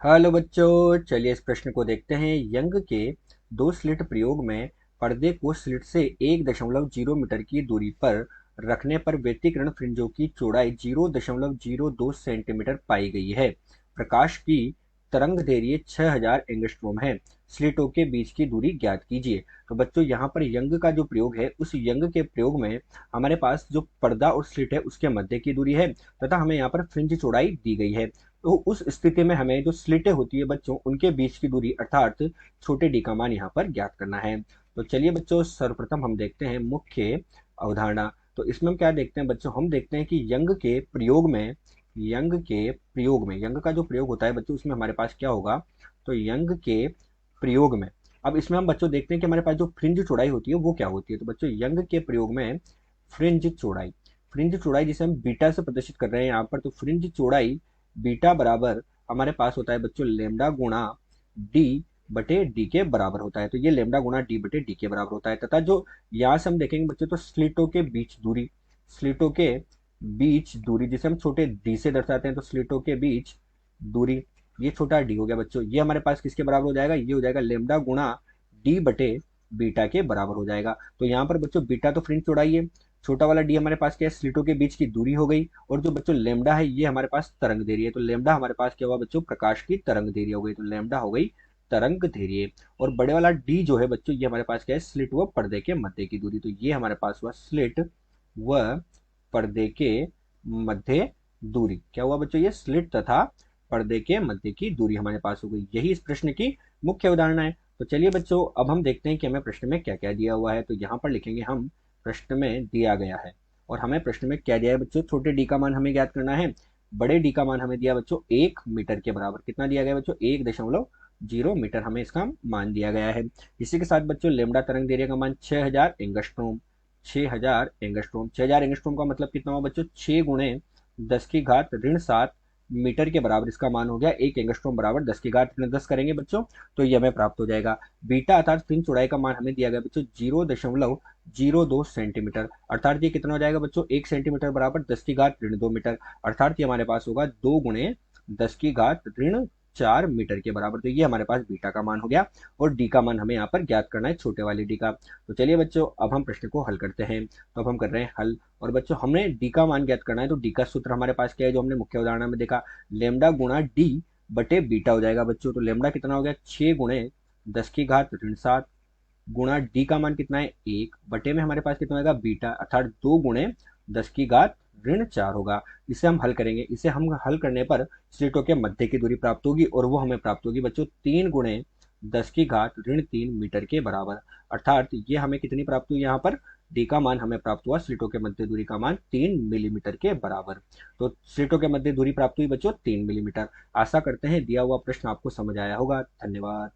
Hello बच्चों, चलिए इस प्रश्न को देखते हैं। यंग के दो स्लिट प्रयोग में पर्दे को स्लिट से 1.0 मीटर की दूरी पर रखने पर व्यतिकरण फ्रिंजों की चौड़ाई 0.02 सेंटीमीटर पाई गई है। प्रकाश की तरंग दैर्घ्य 6000 एंगस्ट्रॉम है। स्लिटों के बीच की दूरी ज्ञात कीजिए। तो बच्चों यहाँ पर यंग का जो प्रयोग है, उस यंग के प्रयोग में हमारे पास जो पर्दा और स्लिट है उसके मध्य की दूरी है तथा हमें यहाँ पर फ्रिंज चौड़ाई दी गई है। तो उस स्थिति में हमें जो स्लिटें होती है बच्चों, उनके बीच की दूरी अर्थात छोटे डी का मान यहाँ पर ज्ञात करना है। तो चलिए बच्चों, सर्वप्रथम हम देखते हैं मुख्य अवधारणा। तो इसमें हम क्या देखते हैं बच्चों, हम देखते हैं कि यंग का जो प्रयोग होता है बच्चों, उसमें हमारे पास क्या होगा। तो यंग के प्रयोग में, अब इसमें हम बच्चों देखते हैं कि हमारे पास जो फ्रिंज चौड़ाई होती है वो क्या होती है। तो बच्चों यंग के प्रयोग में फ्रिंज चौड़ाई फ्रिंज चौड़ाई जिसे हम बीटा से प्रदर्शित कर रहे हैं यहाँ पर, तो फ्रिंज चौड़ाई बीटा बराबर हमारे पास होता है बच्चों लेमडा गुणा डी बटे डी के बराबर होता है। तो ये लेमडा गुणा डी बटे डी के बराबर होता है तथा जो यहाँ से हम देखेंगे बच्चों, तो स्लिटों के बीच दूरी जिसे हम छोटे डी से दर्शाते हैं, तो स्लिटों के बीच दूरी, ये छोटा डी हो गया बच्चों, ये हमारे पास किसके बराबर हो जाएगा, ये हो जाएगा लेमडा गुणा डी बटे बीटा के बराबर हो जाएगा। तो यहाँ पर बच्चों बीटा तो फ्रिंज चौड़ाई है, छोटा वाला डी हमारे पास क्या है, स्लिटों के बीच की दूरी हो गई, और जो बच्चों लेमडा है ये हमारे पास तरंग दैर्घ्य है। तो लेमडा हमारे पास क्या हुआ बच्चों, प्रकाश की तरंग दैर्घ्य हो गई, तो लेमडा हो गई तरंग दैर्घ्य। और बड़े वाला डी जो है बच्चों, ये हमारे पास क्या है, स्लिट व पर्दे के मध्य की दूरी। तो ये हमारे पास हुआ स्लिट व पर्दे के मध्य दूरी। क्या हुआ बच्चों, ये स्लिट तथा पर्दे के मध्य की दूरी हमारे पास हो गई। यही इस प्रश्न की मुख्य उदाहरण है। तो चलिए बच्चों, अब हम देखते हैं कि हमें प्रश्न में क्या क्या दिया हुआ है। तो यहाँ पर लिखेंगे हम, प्रश्न में दिया गया है, और हमें प्रश्न में क्या दिया है बच्चों, छोटे डी का मान हमें ज्ञात करना है। बड़े डी का मान हमें दिया बच्चों 1 मीटर के बराबर। कितना दिया गया बच्चों, 1.0 मीटर हमें इसका मान दिया गया है। इसी के साथ बच्चों लेमडा तरंग दैर्घ्य का मान 6000 एंगस्ट्रोम। 6000 एंगस्ट्रोम का मतलब कितना हुआ बच्चों, 6 × 10⁻⁷ मीटर के बराबर इसका मान हो गया। 1 एंगस्ट्रोम बराबर 10⁻⁻10 करेंगे बच्चों, तो ये हमें प्राप्त हो जाएगा। बीटा अर्थात फ्रिंज चौड़ाई का मान हमें दिया गया बच्चों 0.02 सेंटीमीटर, अर्थात ये कितना हो जाएगा बच्चों, 1 सेंटीमीटर बराबर 10⁻²मीटर, अर्थात ये हमारे पास होगा 2 × 10⁻⁴ मीटर के बराबर। तो ये हमारे पास बीटा का मान हो गया, और डी का मान हमें यहाँ पर ज्ञात करना है, छोटे वाले डी का। तो चलिए बच्चों, अब हम प्रश्न को हल करते हैं। तो अब हम कर रहे हैं हल, और बच्चों हमने डी का मान ज्ञात करना है। तो डी का सूत्र हमारे पास क्या है, जो हमने मुख्य उदाहरण में देखा, लेमडा गुणा डी बटे बीटा हो जाएगा बच्चों। तो लेमडा कितना हो गया, 6 × 10⁻⁷ गुणा डी का मान कितना है, 1 बटे में हमारे पास कितना होगा बीटा, अर्थात 2 × 10⁻⁴ होगा। इसे हम हल करेंगे, इसे हम हल करने पर स्लिटों के मध्य की दूरी प्राप्त होगी, और वो हमें प्राप्त होगी बच्चों 3 × 10⁻⁻³ मीटर के बराबर। अर्थात ये हमें कितनी प्राप्त हुई, यहाँ पर डी का मान हमें प्राप्त हुआ, स्लिटों के मध्य दूरी का मान 3 मिलीमीटर के बराबर। तो स्लिटों के मध्य दूरी प्राप्त हुई बच्चों 3 मिलीमीटर। आशा करते हैं दिया हुआ प्रश्न आपको समझ आया होगा। धन्यवाद।